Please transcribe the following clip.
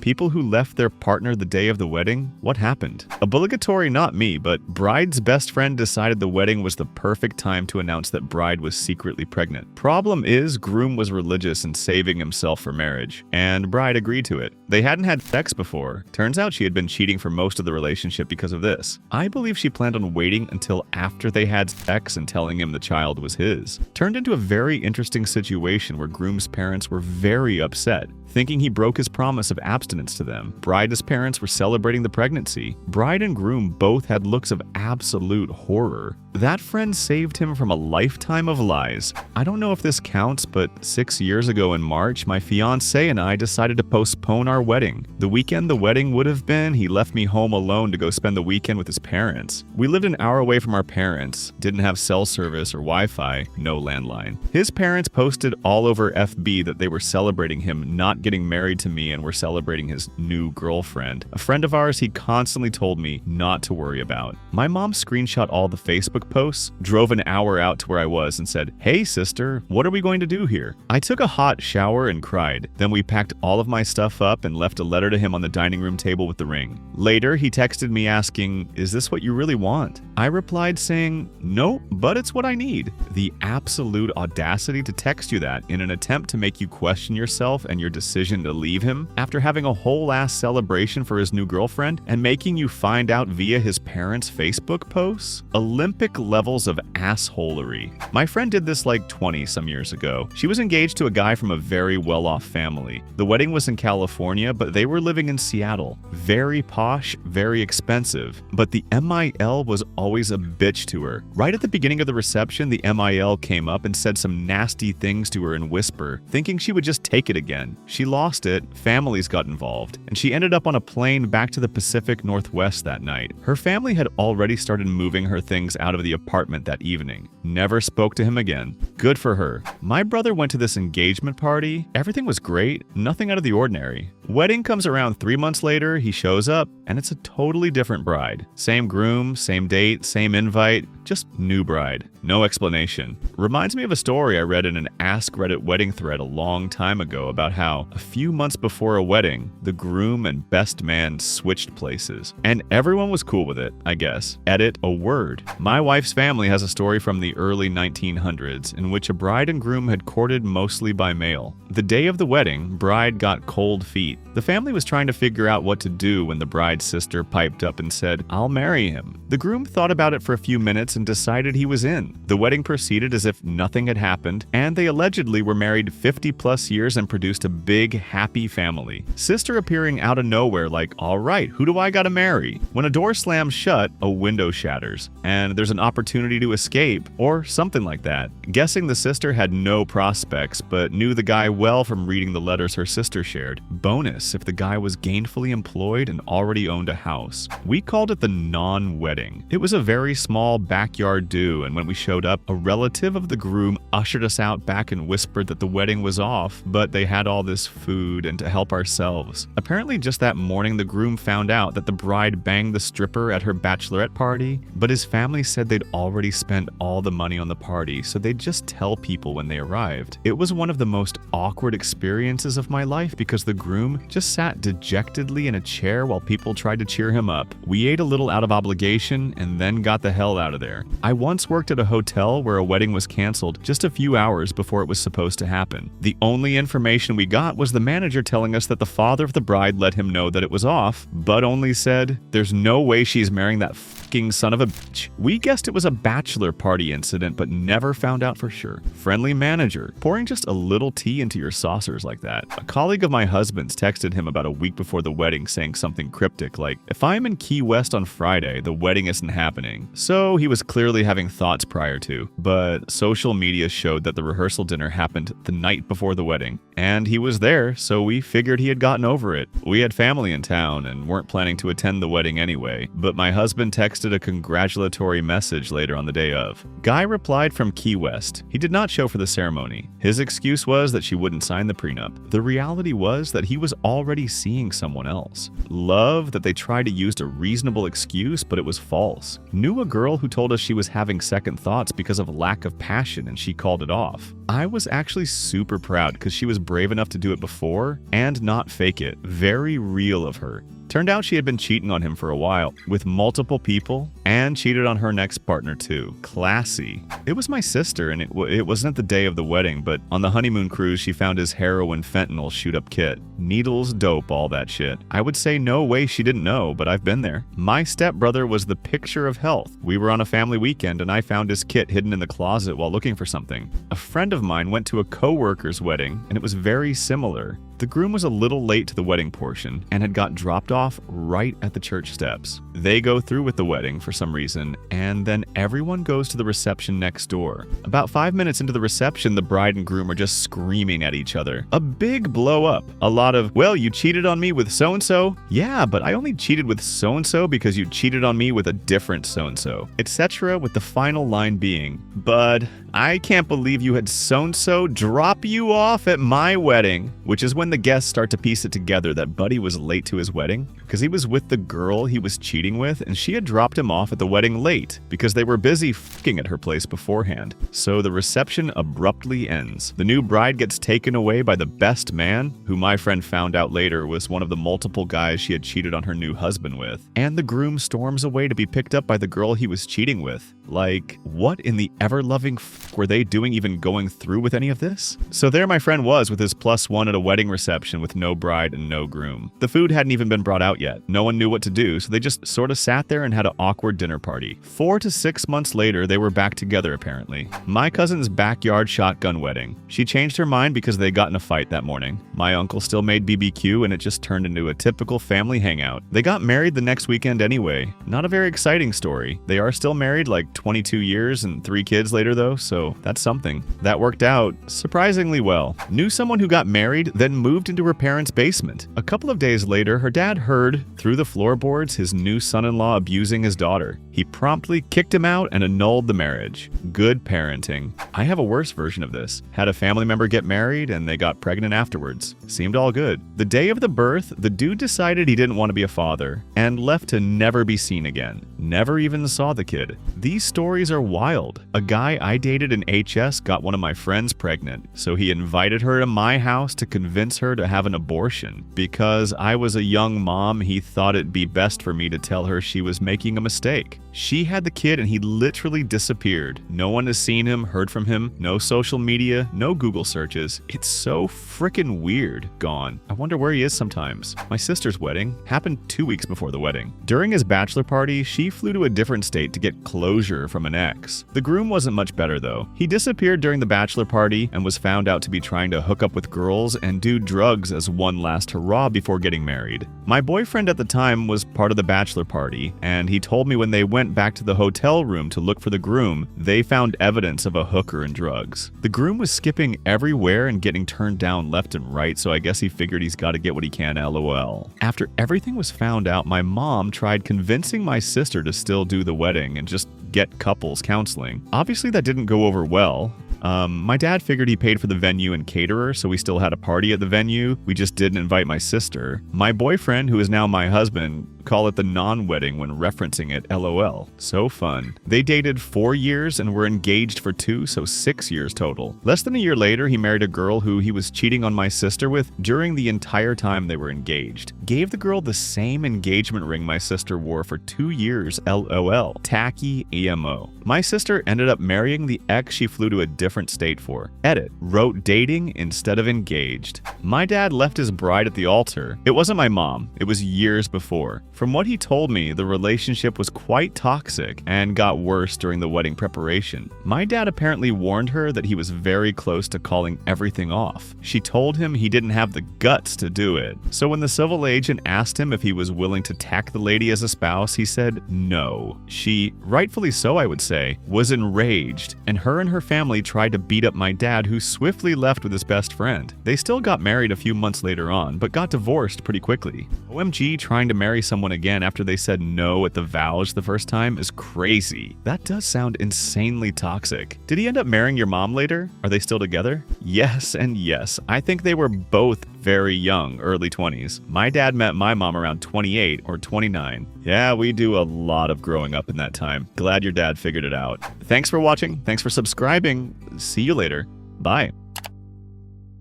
People who left their partner the day of the wedding? What happened? Obligatory not me, but bride's best friend decided the wedding was the perfect time to announce that bride was secretly pregnant. Problem is, groom was religious and saving himself for marriage, and bride agreed to it. They hadn't had sex before. Turns out she had been cheating for most of the relationship because of this. I believe she planned on waiting until after they had sex and telling him the child was his. Turned into a very interesting situation where groom's parents were very upset, thinking he broke his promise of abstinence to them. Bride's parents were celebrating the pregnancy. Bride and groom both had looks of absolute horror. That friend saved him from a lifetime of lies. I don't know if this counts, but 6 years ago in March, my fiancé and I decided to postpone our wedding. The weekend the wedding would have been, he left me home alone to go spend the weekend with his parents. We lived an hour away from our parents, didn't have cell service or Wi-Fi, no landline. His parents posted all over FB that they were celebrating him not getting married to me and were celebrating his new girlfriend, a friend of ours he constantly told me not to worry about. My mom screenshot all the Facebook posts, drove an hour out to where I was and said, "Hey sister, what are we going to do here?" I took a hot shower and cried. Then we packed all of my stuff up and left a letter to him on the dining room table with the ring. Later, he texted me asking, "Is this what you really want?" I replied saying, "No, but it's what I need." The absolute audacity to text you that in an attempt to make you question yourself and your decision to leave him after having a whole ass celebration for his new girlfriend and making you find out via his parents' Facebook posts? Olympic levels of assholery. My friend did this like 20 some years ago. She was engaged to a guy from a very well-off family. The wedding was in California, but they were living in Seattle. Very posh, very expensive. But the MIL was always a bitch to her. Right at the beginning of the reception, the MIL came up and said some nasty things to her in whisper, thinking she would just take it again. She lost it, families got involved, and she ended up on a plane back to the Pacific Northwest that night. Her family had already started moving her things out of the apartment that evening. Never spoke to him again. Good for her. My brother went to this engagement party. Everything was great, nothing out of the ordinary. Wedding comes around 3 months later, he shows up, and it's a totally different bride. Same groom, same date, same invite, just new bride. No explanation. Reminds me of a story I read in an Ask Reddit wedding thread a long time ago about how, a few months before a wedding, the groom and best man switched places. And everyone was cool with it, I guess. Edit a word. My wife's family has a story from the early 1900s in which a bride and groom had courted mostly by mail. The day of the wedding, bride got cold feet. The family was trying to figure out what to do when the bride's sister piped up and said, "I'll marry him." The groom thought about it for a few minutes and decided he was in. The wedding proceeded as if nothing had happened, and they allegedly were married 50 plus years and produced a big, happy family. Sister appearing out of nowhere like, "All right, who do I gotta marry?" When a door slams shut, a window shatters, and there's an opportunity to escape, or something like that. Guessing the sister had no prospects, but knew the guy well from reading the letters her sister shared. Bonus if the guy was gainfully employed and already owned a house. We called it the non-wedding. It was a very small backyard do, and when we showed up, a relative of the groom ushered us out back and whispered that the wedding was off, but they had all this food and to help ourselves. Apparently just that morning the groom found out that the bride banged the stripper at her bachelorette party, but his family said they'd already spent all the money on the party, so they'd just tell people when they arrived. It was one of the most awkward experiences of my life because the groom just sat dejectedly in a chair while people tried to cheer him up. We ate a little out of obligation and then got the hell out of there. I once worked at a hotel where a wedding was canceled just a few hours before it was supposed to happen. The only information we got was the manager telling us that the father of the bride let him know that it was off, but only said, "There's no way she's marrying that fucking son of a bitch." We guessed it was a bachelor party incident, but never found out for sure. Friendly manager, pouring just a little tea into your saucers like that. A colleague of my husband's texted him about a week before the wedding saying something cryptic like, "If I'm in Key West on Friday, the wedding isn't happening." So he was clearly having thoughts prior to, but social media showed that the rehearsal dinner happened the night before the wedding, and he was there, so we figured he had gotten over it. We had family in town and weren't planning to attend the wedding anyway, but my husband texted a congratulatory message later on the day of. Guy replied from Key West. He did not show for the ceremony. His excuse was that she wouldn't sign the prenup. The reality was that he was already seeing someone else. Love that they tried to use a reasonable excuse, but it was false. Knew a girl who told us she was having second thoughts because of lack of passion and she called it off. I was actually super proud because she was brave enough to do it before and not fake it. Very real of her. Turned out she had been cheating on him for a while, with multiple people, and cheated on her next partner too. Classy. It was my sister, and it wasn't the day of the wedding, but on the honeymoon cruise she found his heroin fentanyl shoot-up kit. Needles, dope, all that shit. I would say no way she didn't know, but I've been there. My stepbrother was the picture of health. We were on a family weekend, and I found his kit hidden in the closet while looking for something. A friend of mine went to a coworker's wedding, and it was very similar. The groom was a little late to the wedding portion and had got dropped off right at the church steps. They go through with the wedding for some reason, and then everyone goes to the reception next door. About 5 minutes into the reception, the bride and groom are just screaming at each other. A big blow up. A lot of, well, you cheated on me with so-and-so? Yeah, but I only cheated with so-and-so because you cheated on me with a different so-and-so, etc., with the final line being, "Bud, I can't believe you had so-and-so drop you off at my wedding," which is when the guests start to piece it together that Buddy was late to his wedding because he was with the girl he was cheating with and she had dropped him off at the wedding late because they were busy fucking at her place beforehand. So the reception abruptly ends. The new bride gets taken away by the best man, who my friend found out later was one of the multiple guys she had cheated on her new husband with, and the groom storms away to be picked up by the girl he was cheating with. Like, what in the ever-loving were they doing even going through with any of this? So there my friend was with his +1 at a wedding reception with no bride and no groom. The food hadn't even been brought out yet. No one knew what to do, so they just sort of sat there and had an awkward dinner party. 4 to 6 months later, they were back together apparently. My cousin's backyard shotgun wedding. She changed her mind because they got in a fight that morning. My uncle still made BBQ and it just turned into a typical family hangout. They got married the next weekend anyway. Not a very exciting story. They are still married like 22 years and 3 kids later though, so that's something. That worked out surprisingly well. Knew someone who got married, then moved into her parents' basement. A couple of days later, her dad heard, through the floorboards, his new son-in-law abusing his daughter. He promptly kicked him out and annulled the marriage. Good parenting. I have a worse version of this. Had a family member get married and they got pregnant afterwards. Seemed all good. The day of the birth, the dude decided he didn't want to be a father and left to never be seen again. Never even saw the kid. These stories are wild. A guy I dated in HS got one of my friends pregnant, so he invited her to my house to convince her to have an abortion. Because I was a young mom, he thought it'd be best for me to tell her she was making a mistake. She had the kid and he literally disappeared. No one has seen him, heard from him, no social media, no Google searches. It's so frickin' weird. Gone. I wonder where he is sometimes. My sister's wedding happened 2 weeks before the wedding. During his bachelor party, she flew to a different state to get closure from an ex. The groom wasn't much better though. He disappeared during the bachelor party and was found out to be trying to hook up with girls and do drugs as one last hurrah before getting married. My boyfriend at the time was part of the bachelor party, and he told me when they went back to the hotel room to look for the groom, they found evidence of a hooker and drugs. The groom was skipping everywhere and getting turned down left and right, so I guess he figured he's got to get what he can, lol. After everything was found out, my mom tried convincing my sister to still do the wedding and just get couples counseling. Obviously that didn't go over well. My dad figured he paid for the venue and caterer, so we still had a party at the venue. We just didn't invite my sister. My boyfriend, who is now my husband, call it the non-wedding when referencing it, lol. So fun. They dated 4 years and were engaged for 2, so 6 years total. Less than a year later, he married a girl who he was cheating on my sister with during the entire time they were engaged. Gave the girl the same engagement ring my sister wore for 2 years, lol. Tacky EMO. My sister ended up marrying the ex she flew to a different state for. Edit. Wrote dating instead of engaged. My dad left his bride at the altar. It wasn't my mom. It was years before. From what he told me, the relationship was quite toxic and got worse during the wedding preparation. My dad apparently warned her that he was very close to calling everything off. She told him he didn't have the guts to do it. So when the civil agent asked him if he was willing to tack the lady as a spouse, he said no. She, rightfully so I would say, was enraged, and her family tried to beat up my dad, who swiftly left with his best friend. They still got married a few months later on, but got divorced pretty quickly. OMG trying to marry someone someone again after they said no at the vows the first time is crazy. That does sound insanely toxic. Did he end up marrying your mom later? Are they still together? Yes and yes. I think they were both very young, early 20s. My dad met my mom around 28 or 29. Yeah, we do a lot of growing up in that time. Glad your dad figured it out. Thanks for watching. Thanks for subscribing. See you later. Bye.